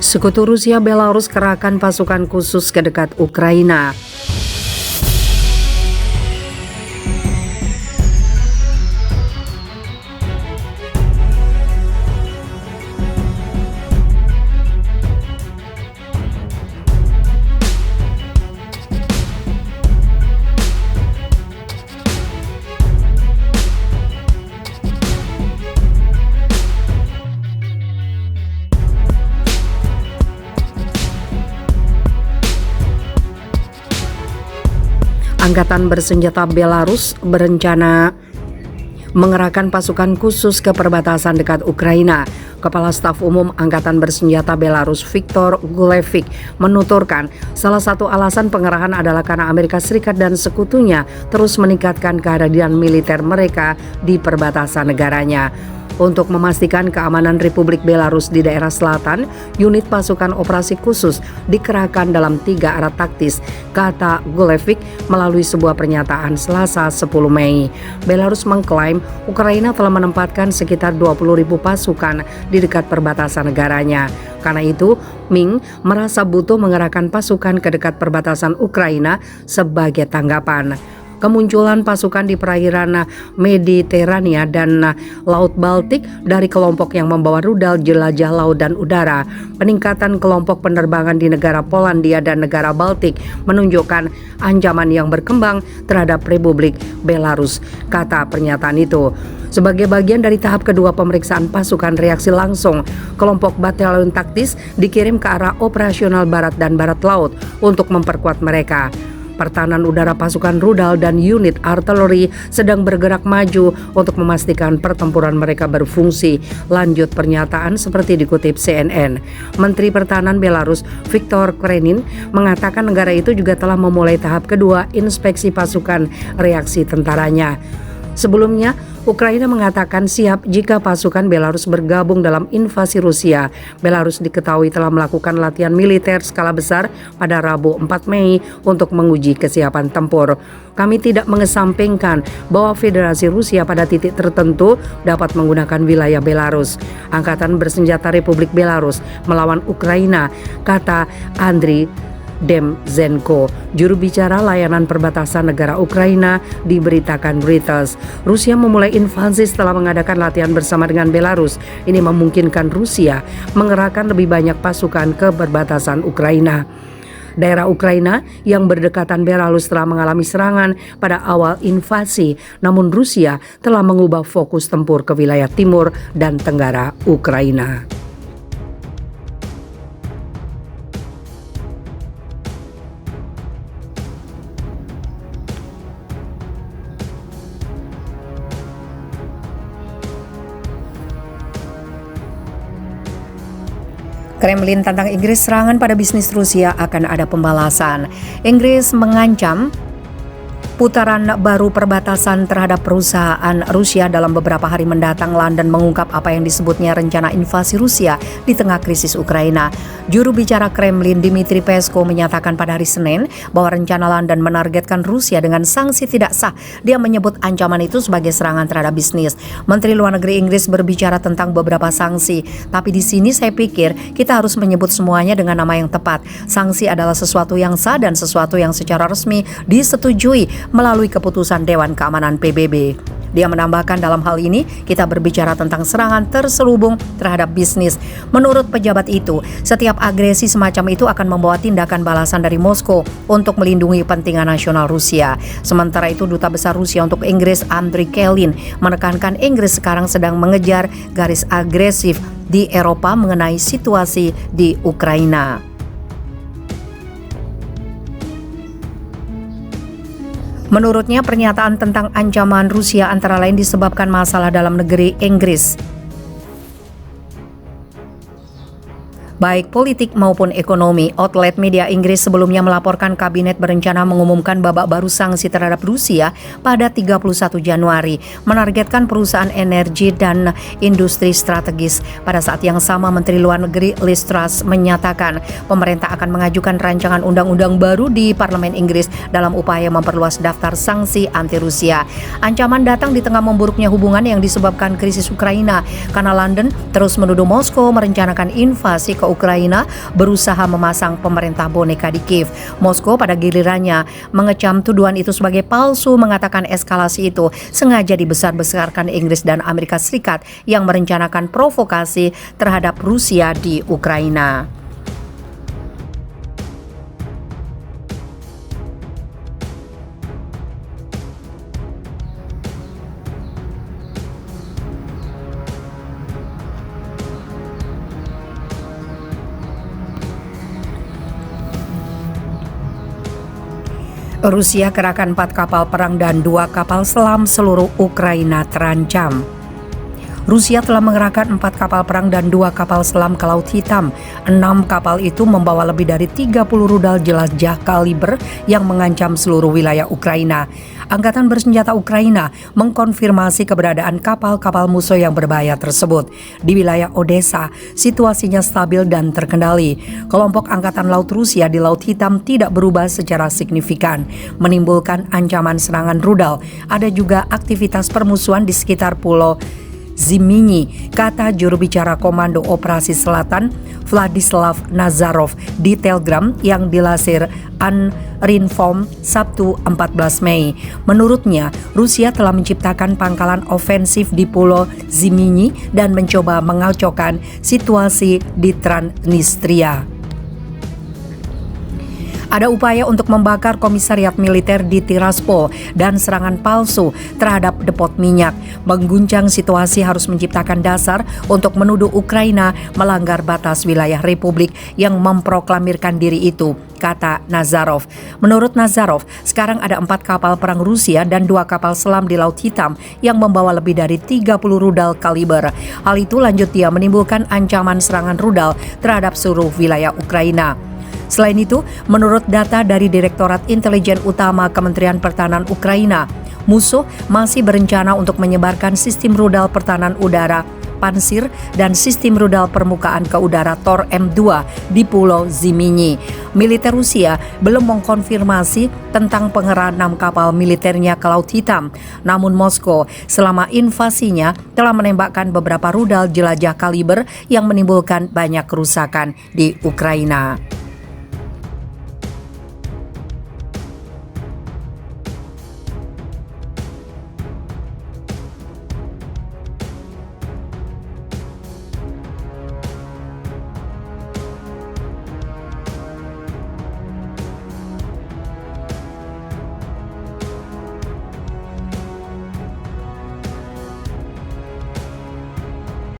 Sekutu Rusia Belarus kerahkan pasukan khusus ke dekat Ukraina. Angkatan bersenjata Belarus berencana mengerahkan pasukan khusus ke perbatasan dekat Ukraina. Kepala Staf Umum Angkatan Bersenjata Belarus Viktor Gulevich menuturkan salah satu alasan pengerahan adalah karena Amerika Serikat dan sekutunya terus meningkatkan kehadiran militer mereka di perbatasan negaranya. Untuk memastikan keamanan Republik Belarus di daerah selatan, unit pasukan operasi khusus dikerahkan dalam 3 arah taktis, kata Gulevich melalui sebuah pernyataan Selasa 10 Mei. Belarus mengklaim Ukraina telah menempatkan sekitar 20.000 pasukan di dekat perbatasan negaranya. Karena itu, Ming merasa butuh mengerahkan pasukan ke dekat perbatasan Ukraina sebagai tanggapan. Kemunculan pasukan di perairan Mediterania dan Laut Baltik dari kelompok yang membawa rudal jelajah laut dan udara, peningkatan kelompok penerbangan di negara Polandia dan negara Baltik menunjukkan ancaman yang berkembang terhadap Republik Belarus, kata pernyataan itu. Sebagai bagian dari tahap kedua pemeriksaan pasukan reaksi langsung, kelompok batalion taktis dikirim ke arah operasional barat dan barat laut untuk memperkuat mereka. Pertahanan udara pasukan rudal dan unit artileri sedang bergerak maju untuk memastikan pertempuran mereka berfungsi. Lanjut pernyataan seperti dikutip CNN. Menteri Pertahanan Belarus Viktor Krenin mengatakan negara itu juga telah memulai tahap kedua inspeksi pasukan reaksi tentaranya. Sebelumnya, Ukraina mengatakan siap jika pasukan Belarus bergabung dalam invasi Rusia. Belarus diketahui telah melakukan latihan militer skala besar pada Rabu 4 Mei untuk menguji kesiapan tempur. Kami tidak mengesampingkan bahwa Federasi Rusia pada titik tertentu dapat menggunakan wilayah Belarus. Angkatan bersenjata Republik Belarus melawan Ukraina, kata Andriy Demzenko, juru bicara layanan perbatasan negara Ukraina, diberitakan Reuters. Rusia memulai invasi setelah mengadakan latihan bersama dengan Belarus. Ini memungkinkan Rusia mengerahkan lebih banyak pasukan ke perbatasan Ukraina. Daerah Ukraina yang berdekatan Belarus telah mengalami serangan pada awal invasi, namun Rusia telah mengubah fokus tempur ke wilayah timur dan tenggara Ukraina. Kremlin tantang Inggris, serangan pada bisnis Rusia akan ada pembalasan. Inggris mengancam putaran baru perbatasan terhadap perusahaan Rusia dalam beberapa hari mendatang. London mengungkap apa yang disebutnya rencana invasi Rusia di tengah krisis Ukraina. Juru bicara Kremlin Dmitry Peskov menyatakan pada hari Senin bahwa rencana London menargetkan Rusia dengan sanksi tidak sah. Dia menyebut ancaman itu sebagai serangan terhadap bisnis. Menteri Luar Negeri Inggris berbicara tentang beberapa sanksi, tapi di sini saya pikir kita harus menyebut semuanya dengan nama yang tepat. Sanksi adalah sesuatu yang sah dan sesuatu yang secara resmi disetujui melalui keputusan Dewan Keamanan PBB. Dia menambahkan dalam hal ini kita berbicara tentang serangan terselubung terhadap bisnis. Menurut pejabat itu, setiap agresi semacam itu akan membawa tindakan balasan dari Moskow untuk melindungi kepentingan nasional Rusia. Sementara itu, Duta Besar Rusia untuk Inggris Andriy Kelin menekankan Inggris sekarang sedang mengejar garis agresif di Eropa mengenai situasi di Ukraina. Menurutnya, pernyataan tentang ancaman Rusia antara lain disebabkan masalah dalam negeri Inggris, baik politik maupun ekonomi. Outlet media Inggris sebelumnya melaporkan kabinet berencana mengumumkan babak baru sanksi terhadap Rusia pada 31 Januari, menargetkan perusahaan energi dan industri strategis. Pada saat yang sama, Menteri Luar Negeri Liz Truss menyatakan pemerintah akan mengajukan rancangan undang-undang baru di Parlemen Inggris dalam upaya memperluas daftar sanksi anti-Rusia. Ancaman datang di tengah memburuknya hubungan yang disebabkan krisis Ukraina, karena London terus menuduh Moskow merencanakan invasi ke ke Ukraina berusaha memasang pemerintah boneka di Kiev. Moskow pada gilirannya mengecam tuduhan itu sebagai palsu, mengatakan eskalasi itu sengaja dibesar-besarkan Inggris dan Amerika Serikat yang merencanakan provokasi terhadap Rusia di Ukraina. Rusia kerahkan 4 kapal perang dan 2 kapal selam, seluruh Ukraina terancam. Rusia telah mengerahkan 4 kapal perang dan 2 kapal selam ke Laut Hitam. 6 kapal itu membawa lebih dari 30 rudal jelajah kaliber yang mengancam seluruh wilayah Ukraina. Angkatan bersenjata Ukraina mengkonfirmasi keberadaan kapal-kapal musuh yang berbahaya tersebut. Di wilayah Odessa, situasinya stabil dan terkendali. Kelompok Angkatan Laut Rusia di Laut Hitam tidak berubah secara signifikan, menimbulkan ancaman serangan rudal. Ada juga aktivitas permusuhan di sekitar pulau Zimini, kata juru bicara Komando Operasi Selatan Vladislav Nazarov di Telegram yang dilansir Uninformed Sabtu 14 Mei. Menurutnya, Rusia telah menciptakan pangkalan ofensif di Pulau Zimini dan mencoba mengacaukan situasi di Transnistria. Ada upaya untuk membakar komisariat militer di Tiraspol dan serangan palsu terhadap depot minyak. Mengguncang situasi harus menciptakan dasar untuk menuduh Ukraina melanggar batas wilayah Republik yang memproklamirkan diri itu, kata Nazarov. Menurut Nazarov, sekarang ada 4 kapal perang Rusia dan 2 kapal selam di Laut Hitam yang membawa lebih dari 30 rudal kaliber. Hal itu, lanjut dia, menimbulkan ancaman serangan rudal terhadap seluruh wilayah Ukraina. Selain itu, menurut data dari Direktorat Intelijen Utama Kementerian Pertahanan Ukraina, musuh masih berencana untuk menyebarkan sistem rudal pertahanan udara Pansir dan sistem rudal permukaan ke udara Tor M2 di Pulau Zimini. Militer Rusia belum mengkonfirmasi tentang pengerahan 6 kapal militernya ke Laut Hitam. Namun Moskow selama invasinya telah menembakkan beberapa rudal jelajah kaliber yang menimbulkan banyak kerusakan di Ukraina.